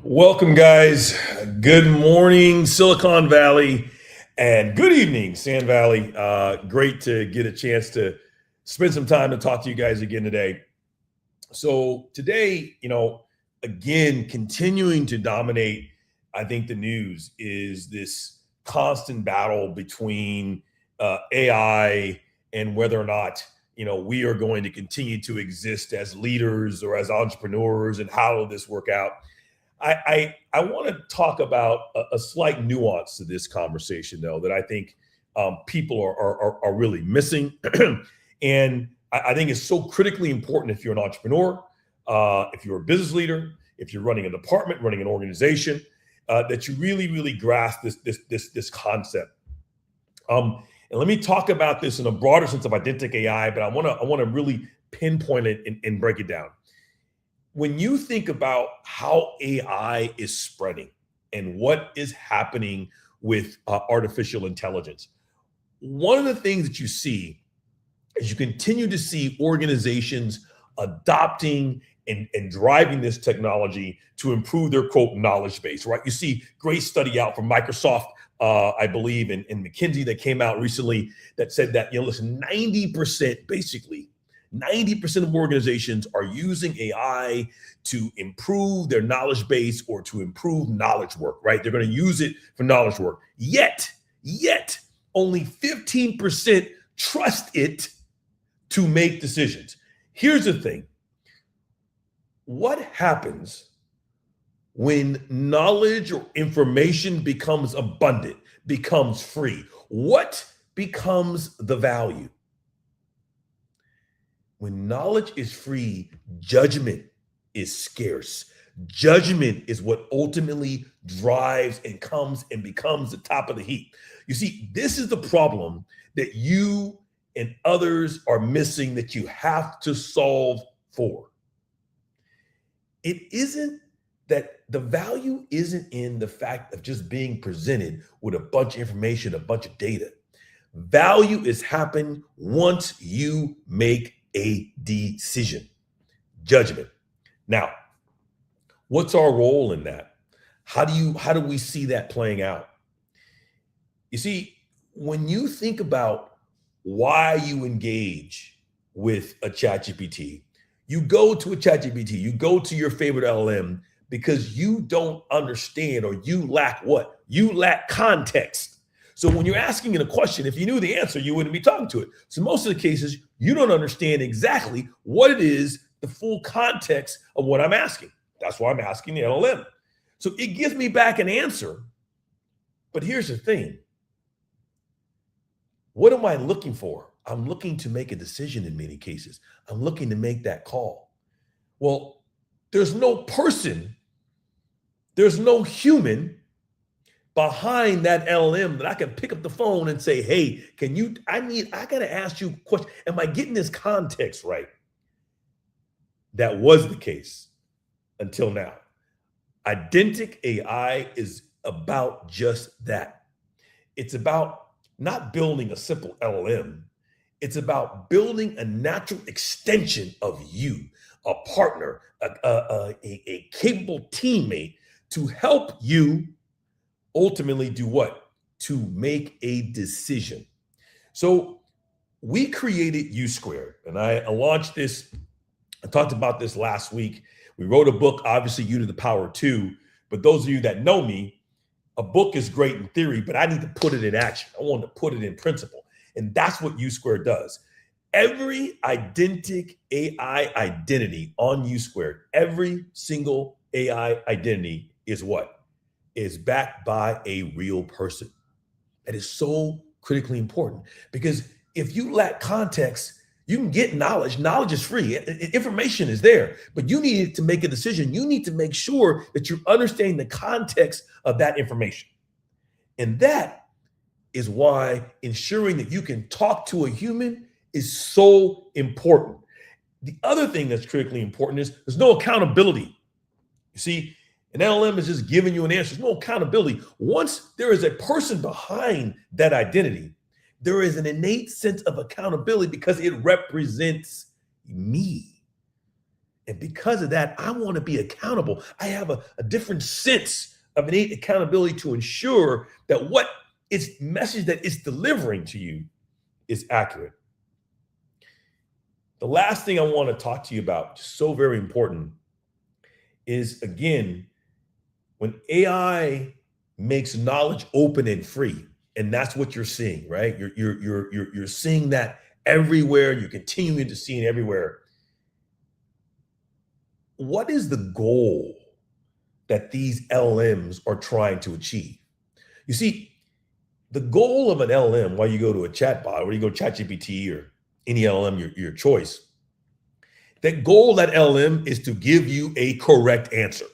Welcome, guys. Good morning, Silicon Valley, and good evening, Sand Valley. Great to get a chance to spend some time to talk to you guys again today. So, today, again, continuing to dominate, I think the news is this constant battle between AI and whether or not, we are going to continue to exist as leaders or as entrepreneurs, and how will this work out? I want to talk about a slight nuance to this conversation, though, that I think people are really missing, and I think it's so critically important if you're an entrepreneur, if you're a business leader, if you're running a department, running an organization, that you really grasp this concept. And let me talk about this in a broader sense of agentic AI, but I want to really pinpoint it and break it down. When you think about how AI is spreading and what is happening with artificial intelligence, one of the things that you see is you continue to see organizations adopting and driving this technology to improve their quote knowledge base, right? You see great study out from Microsoft, I believe, and McKinsey that came out recently that said that, listen, 90% of organizations are using AI to improve their knowledge base or to improve knowledge work, right? They're going to use it for knowledge work. Yet, only 15% trust it to make decisions. Here's the thing. What happens when knowledge or information becomes abundant, becomes free? What becomes the value? When knowledge is free, judgment is scarce. Judgment is what ultimately drives and comes and becomes the top of the heap. You see, this is the problem that you and others are missing, that you have to solve for. It isn't that the value isn't in the fact of just being presented with a bunch of information, a bunch of data. Value is happening once you make a decision, judgment. Now, what's our role in that? How do we see that playing out? You see, when you think about why you engage with a ChatGPT, you go to a ChatGPT, you go to your favorite LLM because you don't understand, or you lack what? You lack context. So when you're asking it a question, if you knew the answer, you wouldn't be talking to it. So most of the cases, you don't understand exactly what it is, the full context of what I'm asking. That's why I'm asking the LLM. So it gives me back an answer. But here's the thing. What am I looking for? I'm looking to make a decision in many cases. I'm looking to make that call. Well, there's no person, there's no human behind that LLM that I can pick up the phone and say, hey, I got to ask you a question. Am I getting this context right? That was the case until now. Agentic AI is about just that. It's about not building a simple LLM. It's about building a natural extension of you, a partner, a capable teammate to help you ultimately do what? To make a decision. So we created U Squared, and I launched this. I talked about this last week. We wrote a book, obviously, U to the Power 2. But those of you that know me, a book is great in theory, but I need to put it in action. I want to put it in principle. And that's what U Squared does. Every agentic AI identity on U Squared, every single AI identity is what? Is backed by a real person. That is so critically important, because if you lack context, you can get knowledge. Knowledge is free. Information is there, but you need to make a decision. You need to make sure that you're understanding the context of that information. And that is why ensuring that you can talk to a human is so important. The other thing that's critically important is there's no accountability. You see, an LLM is just giving you an answer. There's no accountability. Once there is a person behind that identity, there is an innate sense of accountability because it represents me. And because of that, I want to be accountable. I have a different sense of innate accountability to ensure that what its message that it's delivering to you is accurate. The last thing I want to talk to you about, so very important, is again, when AI makes knowledge open and free, and that's what you're seeing, right? You're seeing that everywhere. You're continuing to see it everywhere. What is the goal that these LLMs are trying to achieve? You see, the goal of an LLM, while you go to a chatbot or you go to ChatGPT or any LLM your choice, that goal of that LLM is to give you a correct answer.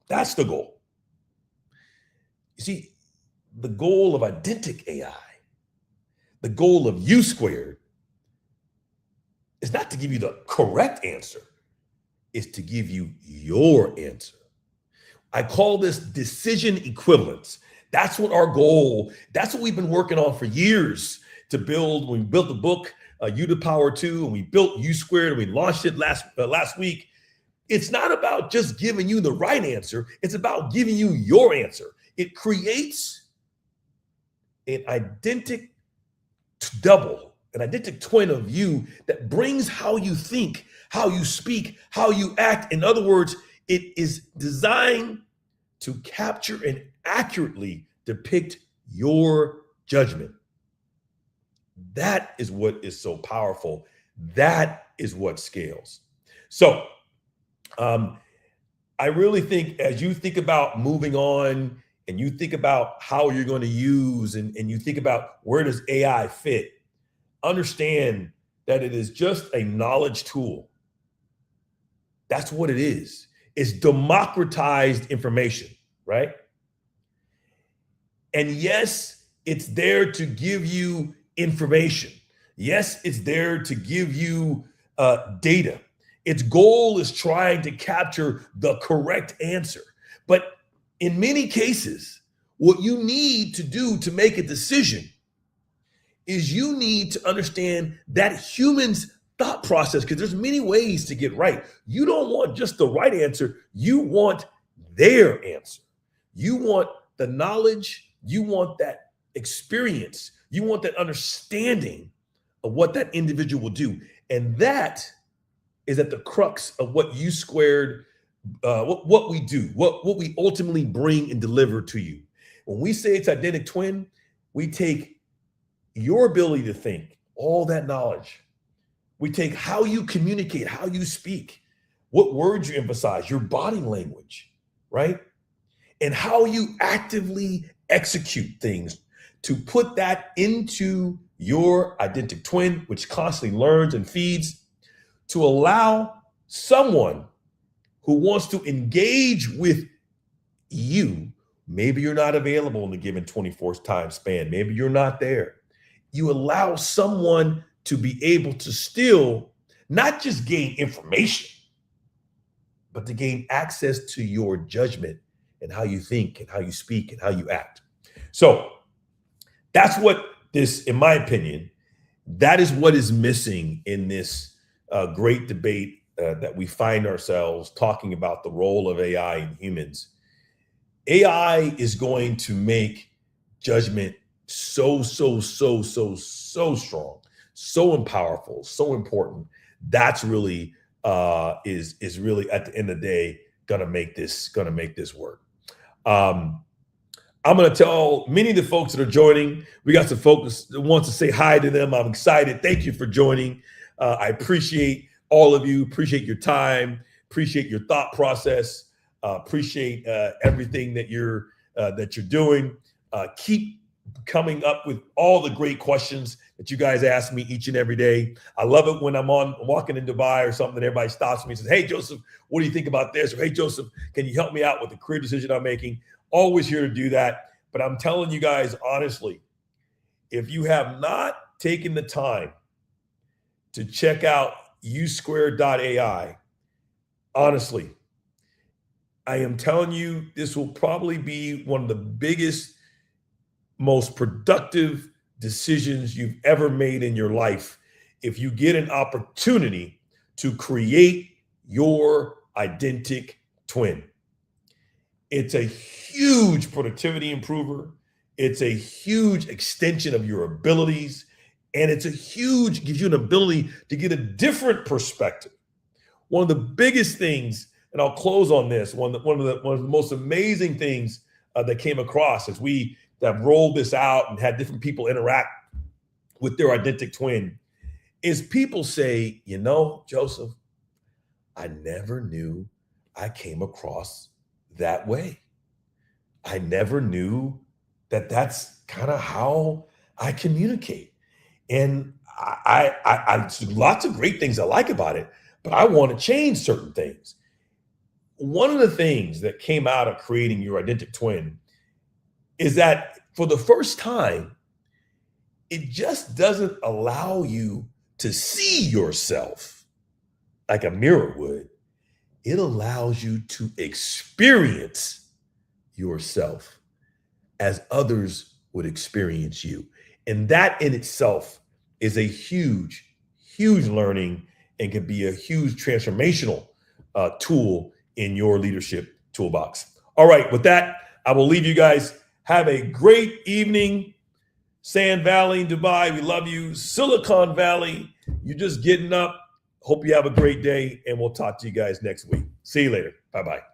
That's the goal. You see, the goal of Identik AI, the goal of U Squared, is not to give you the correct answer, it's to give you your answer. I call this decision equivalence. That's what our goal, that's what we've been working on for years to build. When we built the book, U to the Power 2, and we built U Squared, and we launched it last week. It's not about just giving you the right answer. It's about giving you your answer. It creates an identical double, an identical twin of you that brings how you think, how you speak, how you act. In other words, it is designed to capture and accurately depict your judgment. That is what is so powerful. That is what scales. So I really think as you think about moving on and you think about how you're going to use and you think about where does AI fit, understand that it is just a knowledge tool. That's what it is. It's democratized information, right? And yes, it's there to give you information. Yes, it's there to give you data. Its goal is trying to capture the correct answer. But in many cases, what you need to do to make a decision is you need to understand that human's thought process, because there's many ways to get right. You don't want just the right answer. You want their answer. You want the knowledge. You want that experience. You want that understanding of what that individual will do. And that is at the crux of what U Squared, what we do, what we ultimately bring and deliver to you. When we say it's identical twin, we take your ability to think, all that knowledge. We take how you communicate, how you speak, what words you emphasize, your body language, right? And how you actively execute things to put that into your identical twin, which constantly learns and feeds, to allow someone who wants to engage with you. Maybe you're not available in the given 24 time span. Maybe you're not there. You allow someone to be able to still not just gain information, but to gain access to your judgment and how you think and how you speak and how you act. So that's what this, in my opinion, that is what is missing in this great debate that we find ourselves talking about the role of AI in humans. AI is going to make judgment so strong, so powerful, so important. That's really is really at the end of the day gonna make this work. I'm going to tell many of the folks that are joining, we got some folks that wants to say hi to them. I'm excited. Thank you for joining. I appreciate all of you, appreciate your time, appreciate your thought process, appreciate everything that you're doing. Keep coming up with all the great questions that you guys ask me each and every day. I love it when I'm walking in Dubai or something, everybody stops me and says, hey, Joseph, what do you think about this? Or, hey, Joseph, can you help me out with the career decision I'm making? Always here to do that. But I'm telling you guys, honestly, if you have not taken the time to check out usquared.ai, honestly, I am telling you, this will probably be one of the biggest, most productive decisions you've ever made in your life if you get an opportunity to create your identical twin. It's a huge productivity improver. It's a huge extension of your abilities. And it's gives you an ability to get a different perspective. One of the biggest things, and I'll close on this, one of the most amazing things that came across as we have rolled this out and had different people interact with their identical twin is people say, you know, Joseph, I never knew I came across that way. I never knew that that's kind of how I communicate. And I lots of great things I like about it, but I want to change certain things. One of the things that came out of creating your identical twin is that for the first time, it just doesn't allow you to see yourself like a mirror would. It allows you to experience yourself as others would experience you. And that in itself is a huge, huge learning and can be a huge transformational tool in your leadership toolbox. All right, with that, I will leave you guys. Have a great evening. Sand Valley, Dubai, we love you. Silicon Valley, you're just getting up. Hope you have a great day, and we'll talk to you guys next week. See you later. Bye-bye.